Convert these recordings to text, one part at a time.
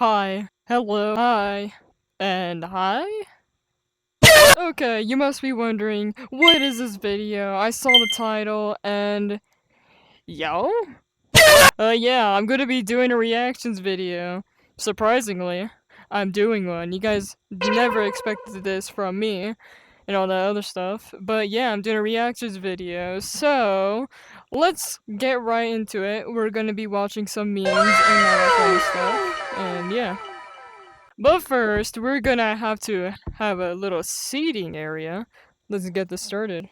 Hi. Hello. Hi. And hi? Okay, you must be wondering, what is this video? I saw the title and... Yo? Yeah, I'm gonna be doing a reactions video. Surprisingly, I'm doing one. You guys never expected this from me and all that other stuff. But yeah, I'm doing a reactions video. So, let's get right into it. We're gonna be watching some memes and all that fun stuff. And yeah. But first, we're gonna have to have a little seating area. Let's get this started.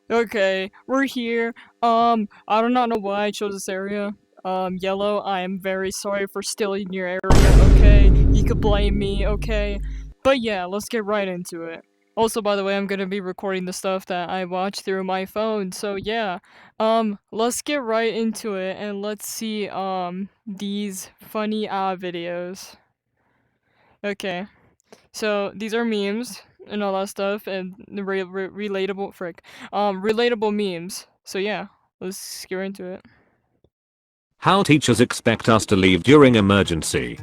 Okay, we're here. I do not know why I chose this area. Yellow, I am very sorry for stealing your area, okay? You could blame me, okay? But yeah, let's get right into it. Also, by the way, I'm gonna be recording the stuff that I watch through my phone, so yeah. Let's get right into it and let's see, these funny videos. Okay. So these are memes and all that stuff, and the relatable memes. So yeah, let's get into it. How teachers expect us to leave during emergency.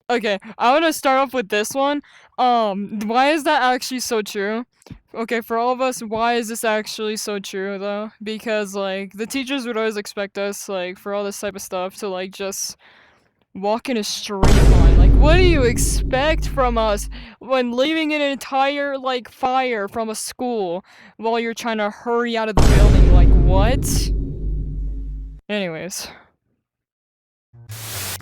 Okay, I want to start off with this one. Why is that actually so true? Okay, for all of us, why is this actually so true though? Because like the teachers would always expect us like for all this type of stuff to like just walk in a straight line. Like, what do you expect from us when leaving an entire, like, fire from a school while you're trying to hurry out of the building? Like, what? Anyways.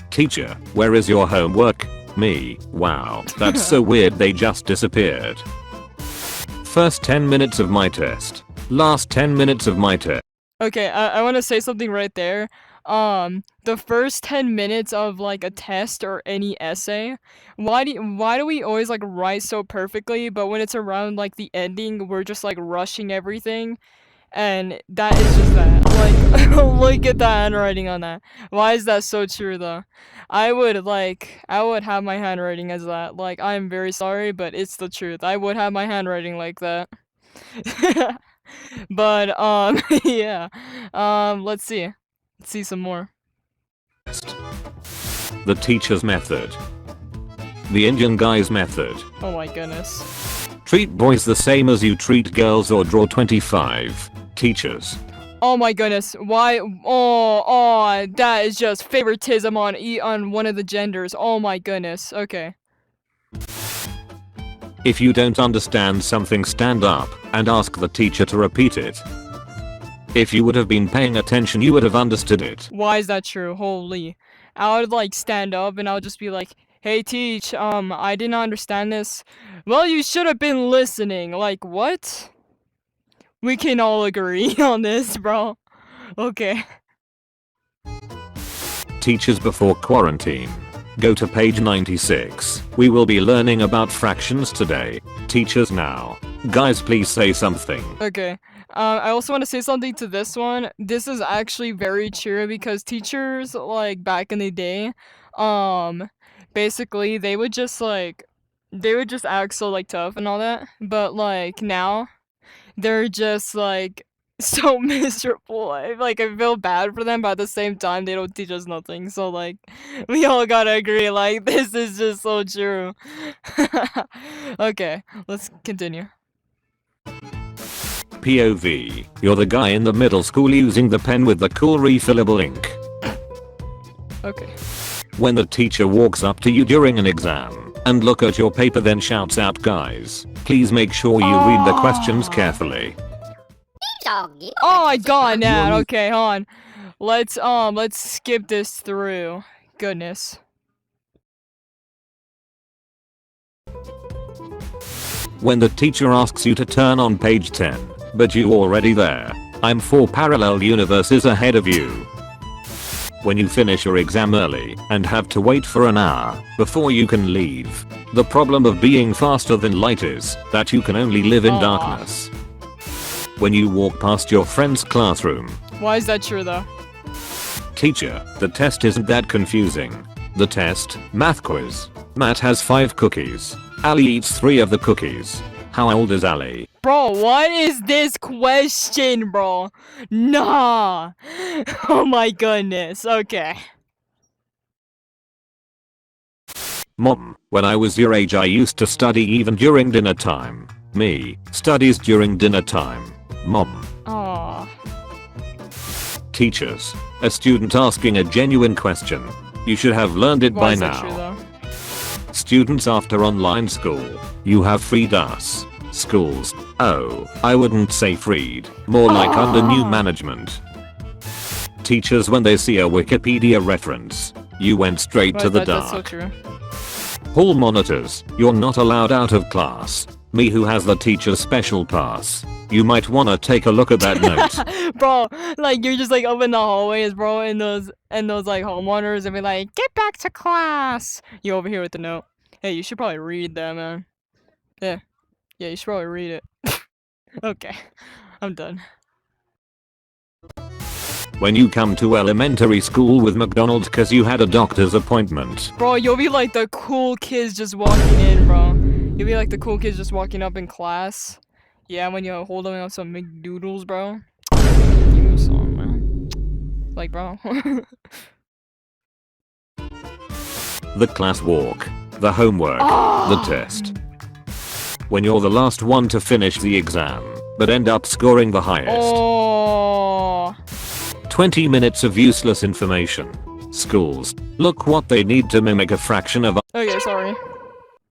Teacher, where is your homework? Me, wow, that's so weird they just disappeared. First 10 minutes of my test. Last 10 minutes of my test. Okay, I want to say something right there. The first 10 minutes of like a test or any essay, why do we always like write so perfectly, but when it's around like the ending, we're just like rushing everything? And that is just that. Like, look at the handwriting on that. Why is that so true though? I would have my handwriting as that. Like, I'm very sorry, but it's the truth. I would have my handwriting like that. But, yeah. Let's see. Let's see some more. The teacher's method. The Indian guy's method. Oh my goodness. Treat boys the same as you treat girls or draw 25. Teachers. Oh my goodness. Why? Oh, that is just favoritism on one of the genders. Oh my goodness. Okay. If you don't understand something, stand up and ask the teacher to repeat it. If you would have been paying attention, you would have understood it. Why is that true? Holy. I would like stand up and I would just be like, "Hey teach, I did not understand this." "Well, you should have been listening." Like, what? We can all agree on this, bro. Okay. Teachers before quarantine. Go to page 96. We will be learning about fractions today. Teachers now. Guys, please say something. Okay. I also want to say something to this one. This is actually very true because teachers, like, back in the day, basically, they would just act so, like, tough and all that. But, like, now, they're just, like, so miserable. I feel bad for them, but at the same time, they don't teach us nothing. So, like, we all gotta agree, like, this is just so true. Okay, let's continue. POV. You're the guy in the middle school using the pen with the cool refillable ink. Okay. When the teacher walks up to you during an exam and look at your paper, then shouts out, "Guys, please make sure you read the questions carefully." Oh my god, Nat. Okay, hold on. Let's skip this through. Goodness. When the teacher asks you to turn on page 10, but you already there. I'm 4 parallel universes ahead of you. When you finish your exam early and have to wait for an hour before you can leave. The problem of being faster than light is that you can only live in darkness. When you walk past your friend's classroom. Why is that true though? Teacher, the test isn't that confusing. The test, math quiz. Matt has 5 cookies. Ali eats 3 of the cookies. How old is Ali? Bro, what is this question, bro? Nah. Oh my goodness. Okay. Mom, when I was your age I used to study even during dinner time. Me, studies during dinner time. Mom. Aww. Teachers, a student asking a genuine question. You should have learned it Why by is that now. true, though? Students after online school. You have freed us. Schools. Oh, I wouldn't say freed. More like under new management. Teachers when they see a Wikipedia reference. You went straight Why to is the that? That's so dark. true. Hall monitors. You're not allowed out of class. Me who has the teacher's special pass. You might wanna take a look at that note. Bro, like you're just like up in the hallways, bro, and those like homeowners and be like, get back to class. You over here with the note. Hey, you should probably read that, man. Yeah, you should probably read it. Okay, I'm done. When you come to elementary school with McDonald's cause you had a doctor's appointment. Bro, you'll be like the cool kids just walking in, bro. You'll be like the cool kids just walking up in class. Yeah, when you're holding up some McDoodles, bro. Give me some, man. Like, bro. The class walk. The homework. The test. When you're the last one to finish the exam, but end up scoring the highest. Oh. 20 minutes of useless information. Schools. Look what they need to mimic a fraction of. Okay, sorry.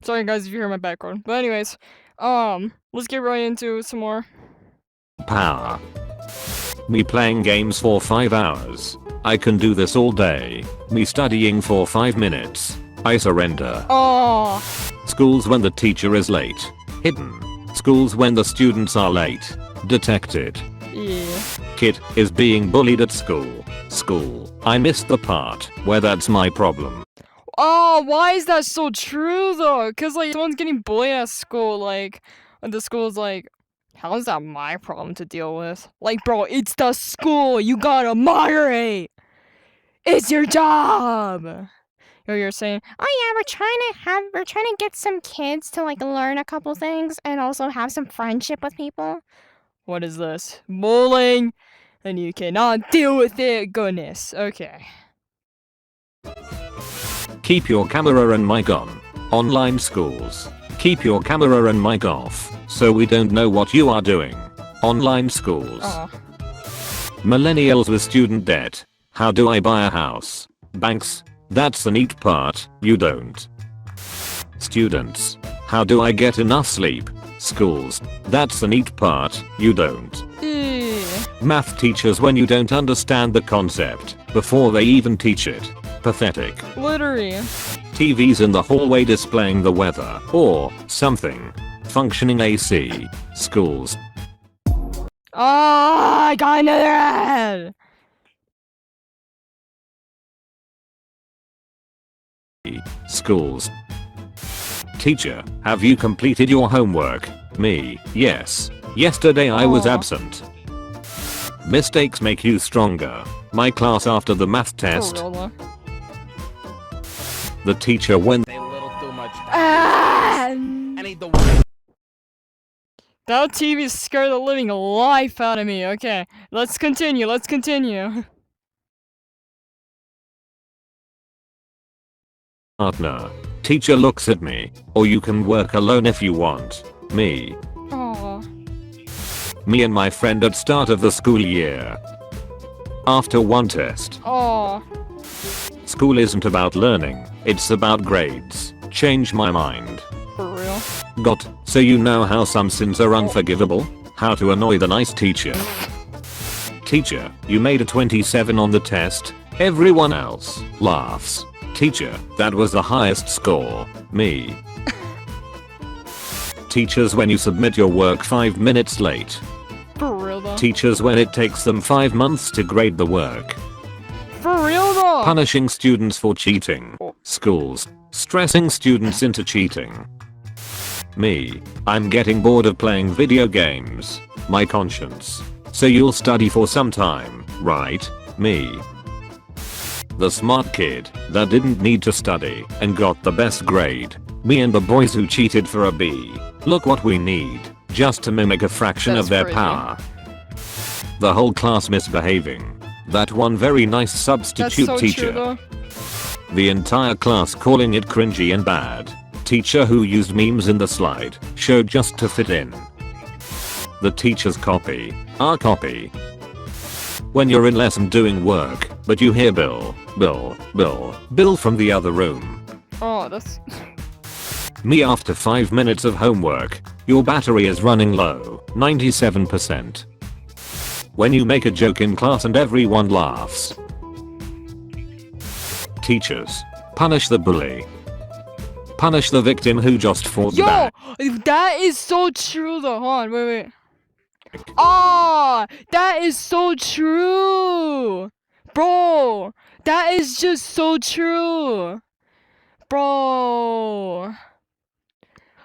Sorry guys if you hear my background. But anyways, let's get right into some more. Power. Me playing games for 5 hours. I can do this all day. Me studying for 5 minutes. I surrender. Oh. Schools when the teacher is late. Hidden. Schools when the students are late. Detected. Yeah. Kid is being bullied at school. School. I missed the part where that's my problem. Oh, why is that so true though? Cause like someone's getting bullied at school, like, and the school's like, how is that my problem to deal with? Like, bro, it's the school. You gotta moderate. It's your job. You're saying, oh yeah, we're trying to get some kids to like learn a couple things and also have some friendship with people. What is this? Bullying, and you cannot deal with it. Goodness. Okay. Keep your camera and mic on. Online schools. Keep your camera and mic off, so we don't know what you are doing. Online schools. Oh. Millennials with student debt. How do I buy a house? Banks. That's the neat part, you don't. Students. How do I get enough sleep? Schools. That's the neat part, you don't. Math teachers when you don't understand the concept before they even teach it. Pathetic. Literally. TVs in the hallway displaying the weather or something. Functioning AC. Schools. Ah, I got another ad. Schools. Teacher, have you completed your homework? Me, yes. Yesterday I was Aw. absent. Mistakes make you stronger. My class after the math For test. real though. The teacher when A little too much. Ah! I need the one. That TV scared the living life out of me. Okay, let's continue. Let's continue. partner. Teacher looks at me. Or you can work alone if you want. Me. Aw. Me and my friend at start of the school year. After one test. Aw. School isn't about learning. It's about grades. Change my mind. For real. Got, so you know how some sins are unforgivable? How to annoy the nice teacher. Teacher, you made a 27 on the test. Everyone else laughs. Teacher, that was the highest score. Me. Teachers when you submit your work 5 minutes late. For real though. Teachers when it takes them 5 months to grade the work. For real though. Punishing students for cheating. Schools. Stressing students into cheating. Me. I'm getting bored of playing video games. My conscience. So you'll study for some time, right? Me. The smart kid that didn't need to study and got the best grade. Me and the boys who cheated for a B. Look what we need, just to mimic a fraction That's of their crazy. power. The whole class misbehaving. That one very nice That's substitute so teacher. true though. The entire class calling it cringy and bad. Teacher who used memes in the slide show just to fit in. The teacher's copy. Our copy. When you're in lesson doing work, but you hear Bill from the other room. Oh, that's... Me after 5 minutes of homework. Your battery is running low, 97%. When you make a joke in class and everyone laughs. Teachers. Punish the bully. Punish the victim who just fought back. That is so true though. Hold on, wait. Ah, that is so true. Bro, that is just so true. Bro.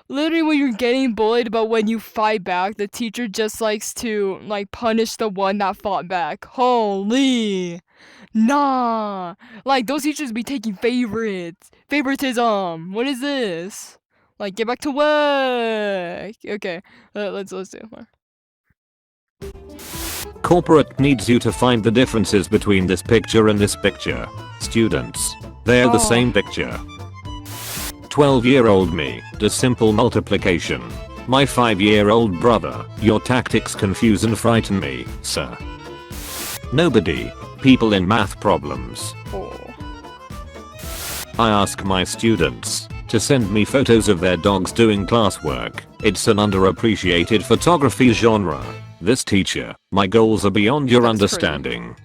Literally when you're getting bullied, but when you fight back, the teacher just likes to like punish the one that fought back. Holy. Nah. Like those teachers be taking favoritism. What is this? Like get back to work. Okay. Let's do it. Corporate needs you to find the differences between this picture and this picture. Students. They're the same picture. 12-year-old me does simple multiplication. My 5-year-old brother. Your tactics confuse and frighten me, sir. Nobody. People in math problems. I ask my students to send me photos of their dogs doing classwork. It's an underappreciated photography genre. This teacher, my goals are beyond your understanding.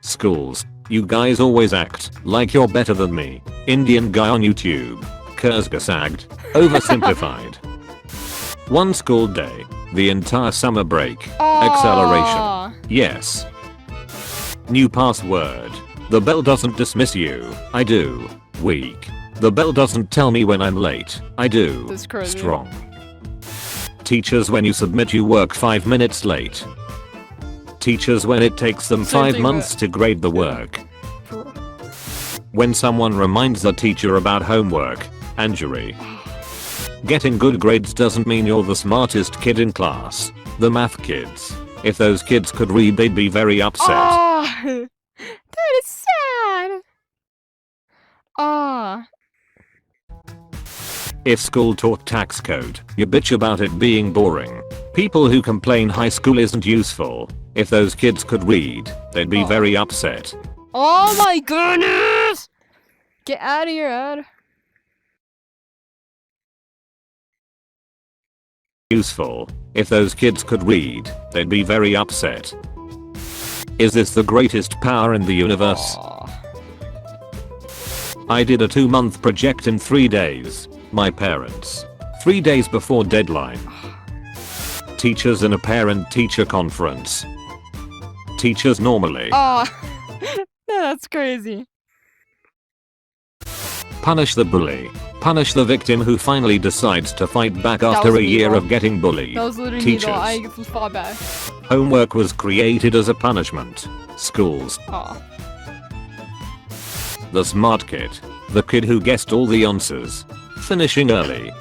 Schools, you guys always act like you're better than me. Indian guy on YouTube. Kurzgesagt. Oversimplified. One school day. The entire summer break. Acceleration. Yes. New password. The bell doesn't dismiss you. I do. Weak. The bell doesn't tell me when I'm late. I do. That's crazy. Strong. Teachers when you submit you work 5 minutes late. Teachers when it takes them 5 months to grade the work. When someone reminds the teacher about homework. Injury. Getting good grades doesn't mean you're the smartest kid in class. The math kids. If those kids could read they'd be very upset. That is sad. If school taught tax code, you bitch about it being boring. People who complain high school isn't useful. If those kids could read, they'd be very upset. Oh my goodness! Get out of here, Ed. Useful. If those kids could read, they'd be very upset. Is this the greatest power in the universe? I did a 2-month project in 3 days. My parents. 3 days before deadline. Teachers in a parent-teacher conference. Teachers normally. That's crazy. Punish the bully. Punish the victim who finally decides to fight back after a year of getting bullied. That was literally Teachers. I fought back. Homework was created as a punishment. Schools. The smart kid. The kid who guessed all the answers. Finishing early.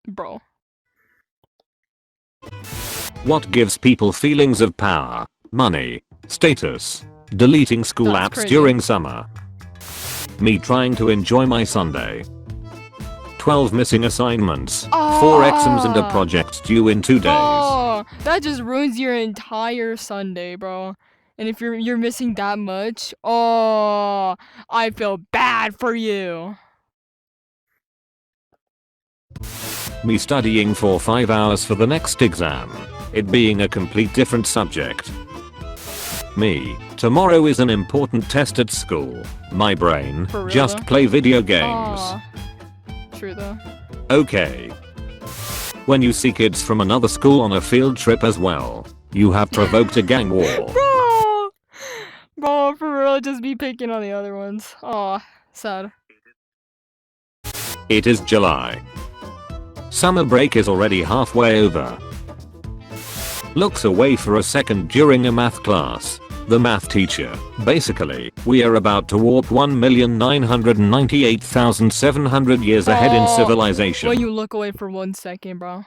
Bro. What gives people feelings of power, money, status? Deleting school That's apps crazy. during summer. Me trying to enjoy my Sunday. 12 missing assignments. 4 exams and a project due in 2 days. Oh, that just ruins your entire Sunday, bro. And if you're missing that much, I feel bad for you. Me studying for 5 hours for the next exam. It being a complete different subject. Me. Tomorrow is an important test at school. My brain. For real, Just though? play video games. True though. Okay. When you see kids from another school on a field trip as well, you have provoked a gang war. Bro, for real, just be picking on the other ones. Sad. It is July. Summer break is already halfway over. Looks away for a second during a math class. The math teacher. Basically, we are about to warp 1,998,700 years ahead in civilization. When you look away for 1 second, bro.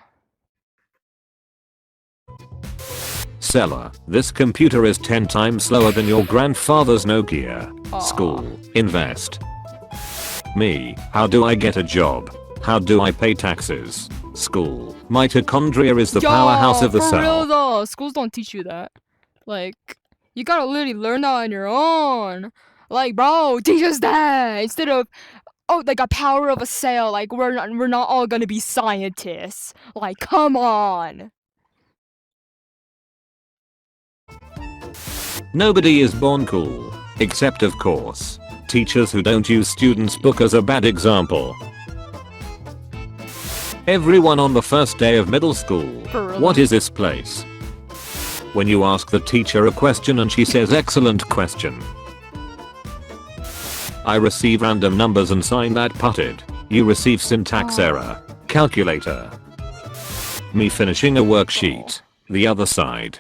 bestseller. This computer is 10 times slower than your grandfather's Nokia. Aw. School. Invest. Me. How do I get a job? How do I pay taxes? School. Mitochondria is the powerhouse of the for cell. real though, schools don't teach you that. Like, you gotta literally learn that on your own. Like, bro, teach us that instead of, oh, like a power of a cell. Like, we're not all gonna be scientists. Like, come on. Nobody is born cool. Except of course, teachers who don't use students' book as a bad example. Everyone on the first day of middle school. For real. What is this place? When you ask the teacher a question and she says excellent question. I receive random numbers and sign that putted. You receive syntax error. Calculator. Me finishing a worksheet. The other side.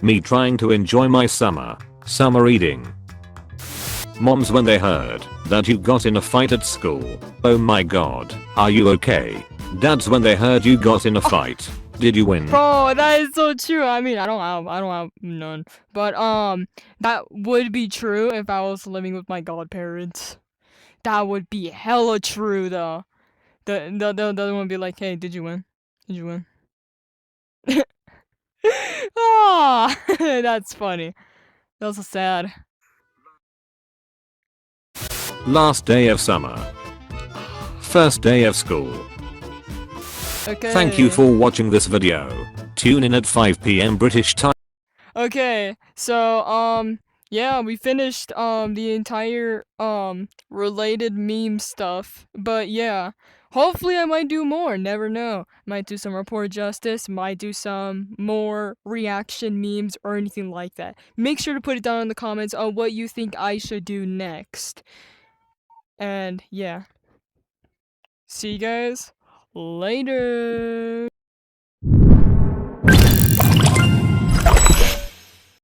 Me trying to enjoy my summer reading. Moms when they heard that you got in a fight at school. Oh my god, are you okay? Dads when they heard you got in a fight. Did you win? Bro, that is so true. I mean, I don't have none. But that would be true if I was living with my godparents. That would be hella true though. The other one would be like, hey, did you win? Did you win? Ah, that's funny. That was so sad. Last day of summer. First day of school. Okay. Thank you for watching this video. Tune in at 5 PM British time. Okay, so yeah, we finished the entire related meme stuff. But yeah, hopefully I might do more, never know. Might do some report justice, might do some more reaction memes or anything like that. Make sure to put it down in the comments on what you think I should do next. And yeah. See you guys later.